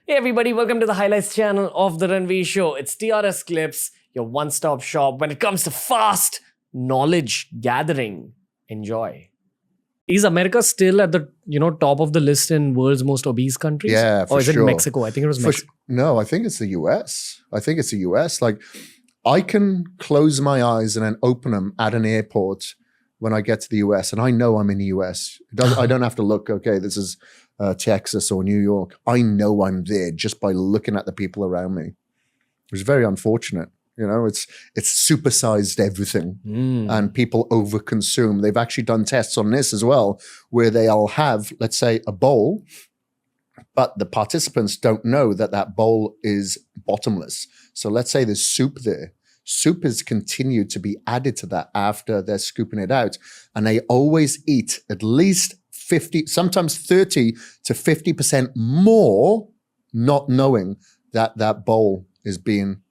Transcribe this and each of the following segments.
Hey everybody, welcome to the highlights channel of the Ranveer show. It's TRS Clips, your one-stop shop when it comes to fast knowledge gathering. Enjoy. Is America still at the top of the list in world's most obese countries? Yeah, for Or is sure. it Mexico? I think it was Mexico. No, I think it's the US. Like, I can close my eyes and then open them at an airport when I get to the US, and I know I'm in the US. I don't have to look, okay, this is Texas or New York. I know I'm there just by looking at the people around me. It was very unfortunate. It's supersized everything, and people overconsume. They've actually done tests on this as well, where they'll have, let's say, a bowl, but the participants don't know that that bowl is bottomless. So let's say there's soup there. Soup is continued to be added to that after they're scooping it out, and they always eat at least 50, sometimes 30 to 50% more, not knowing that that bowl is being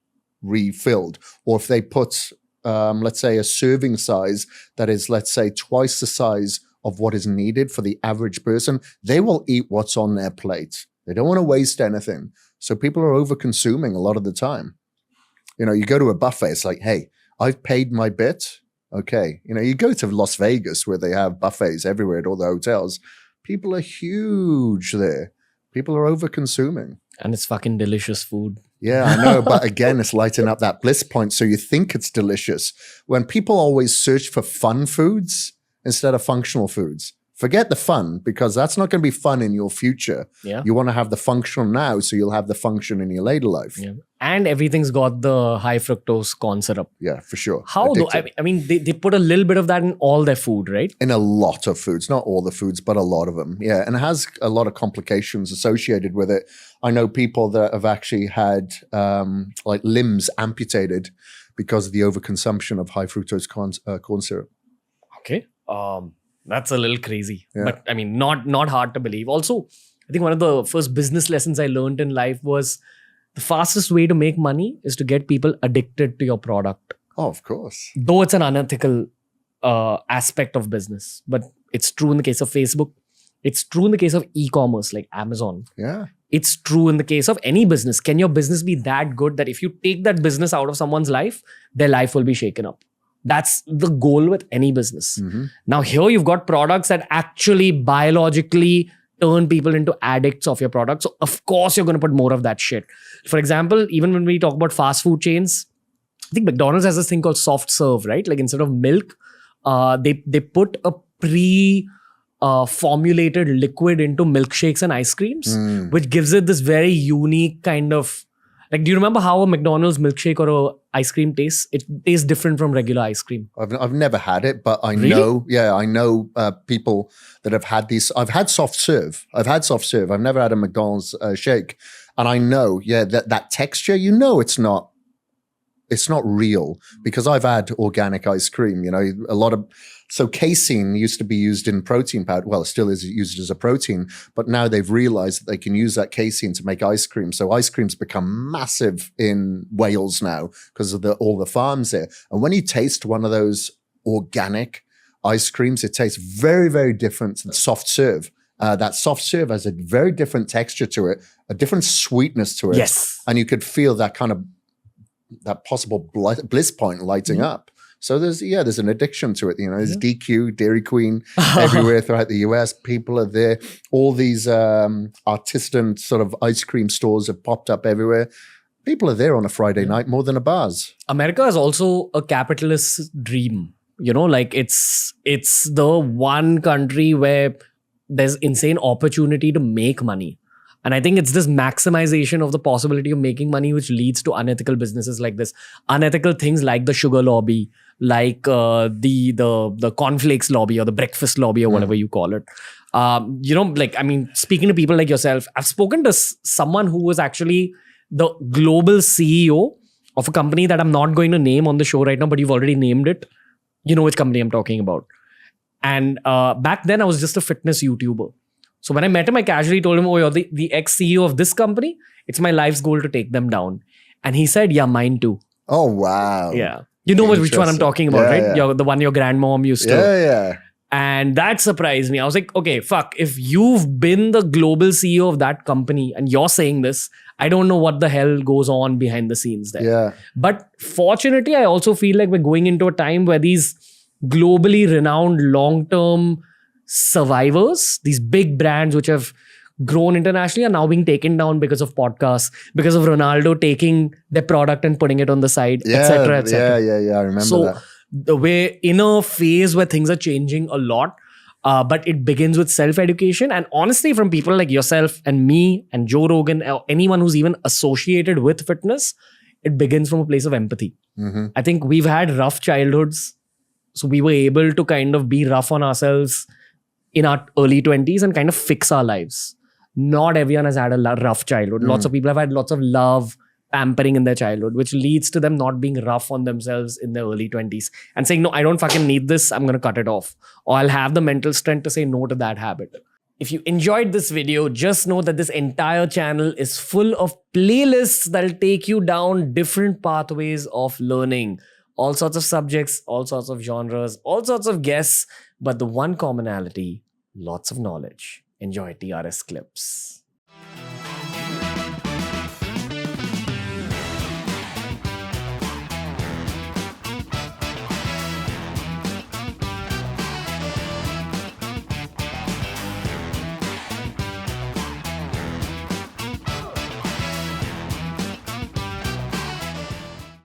refilled. Or if they put, let's say, a serving size that is, let's say, twice the size of what is needed for the average person, they will eat what's on their plate. They don't want to waste anything. So people are over consuming a lot of the time. You go to a buffet, it's like, hey, I've paid my bit. Okay. You go to Las Vegas where they have buffets everywhere at all the hotels. People are huge there. People are over consuming. And it's fucking delicious food. Yeah, I know. But again, it's lighting up that bliss point. So you think it's delicious. When people always search for fun foods instead of functional foods, forget the fun, because that's not going to be fun in your future. Yeah. You want to have the functional now, so you'll have the function in your later life. Yeah. And everything's got the high fructose corn syrup. Yeah, for sure. How though? I mean, they put a little bit of that in all their food, right? In a lot of foods, not all the foods, but a lot of them. Yeah, and it has a lot of complications associated with it. I know people that have actually had like limbs amputated because of the overconsumption of high fructose corn syrup. Okay. That's a little crazy, but I mean, not hard to believe. Also, I think one of the first business lessons I learned in life was the fastest way to make money is to get people addicted to your product. Oh, of course. Though it's an unethical aspect of business, but it's true in the case of Facebook. It's true in the case of e-commerce like Amazon. Yeah. It's true in the case of any business. Can your business be that good that if you take that business out of someone's life, their life will be shaken up? That's the goal with any business. Now here you've got products that actually biologically turn people into addicts of your product. So of course you're going to put more of that shit. For example, even when we talk about fast food chains, I think McDonald's has this thing called soft serve, right? Like instead of milk, they put a formulated liquid into milkshakes and ice creams, which gives it this very unique kind of, like, do you remember how a McDonald's milkshake or a ice cream tastes? It tastes different from regular ice cream. I've never had it, but I Really? know. Yeah, I know people that have had these. I've had soft serve. I've never had a McDonald's shake, and I know. Yeah, that texture. It's not real, because I've had organic ice cream. A lot of. So casein used to be used in protein powder. Well, it still is used as a protein, but now they've realized that they can use that casein to make ice cream. So ice cream's become massive in Wales now because of all the farms there. And when you taste one of those organic ice creams, it tastes very, very different than soft serve. That soft serve has a very different texture to it, a different sweetness to it. Yes. And you could feel that kind of, that possible bliss point lighting up. So there's an addiction to it. There's DQ, Dairy Queen, everywhere throughout the US. People are there. All these artisan sort of ice cream stores have popped up everywhere. People are there on a Friday night more than a bars. America is also a capitalist dream. Like it's the one country where there's insane opportunity to make money. And I think it's this maximization of the possibility of making money which leads to unethical businesses like this. Unethical things like the sugar lobby, like the cornflakes lobby or the breakfast lobby or whatever you call it. Speaking to people like yourself, I've spoken to someone who was actually the global CEO of a company that I'm not going to name on the show right now, but you've already named it. You know which company I'm talking about. And back then I was just a fitness YouTuber. So when I met him, I casually told him, oh, you're the ex-CEO of this company. It's my life's goal to take them down. And he said, yeah, mine too. Oh, wow. Yeah. You know which one I'm talking about, right? Yeah. The one your grandmom used to. Yeah. And that surprised me. I was like, okay, fuck, if you've been the global CEO of that company and you're saying this, I don't know what the hell goes on behind the scenes there. Yeah. But fortunately, I also feel like we're going into a time where these globally renowned long-term survivors, these big brands which have grown internationally, are now being taken down because of podcasts, because of Ronaldo taking their product and putting it on the side, etc., etc. Yeah. I remember that. We're in a phase where things are changing a lot, but it begins with self-education. And honestly, from people like yourself and me and Joe Rogan, or anyone who's even associated with fitness, it begins from a place of empathy. I think we've had rough childhoods. So we were able to kind of be rough on ourselves in our early 20s and kind of fix our lives. Not everyone has had a rough childhood. Lots of people have had lots of love, pampering in their childhood, which leads to them not being rough on themselves in their early 20s and saying, no, I don't fucking need this. I'm going to cut it off. Or I'll have the mental strength to say no to that habit. If you enjoyed this video, just know that this entire channel is full of playlists that'll take you down different pathways of learning. All sorts of subjects, all sorts of genres, all sorts of guests. But the one commonality, lots of knowledge. Enjoy TRS clips.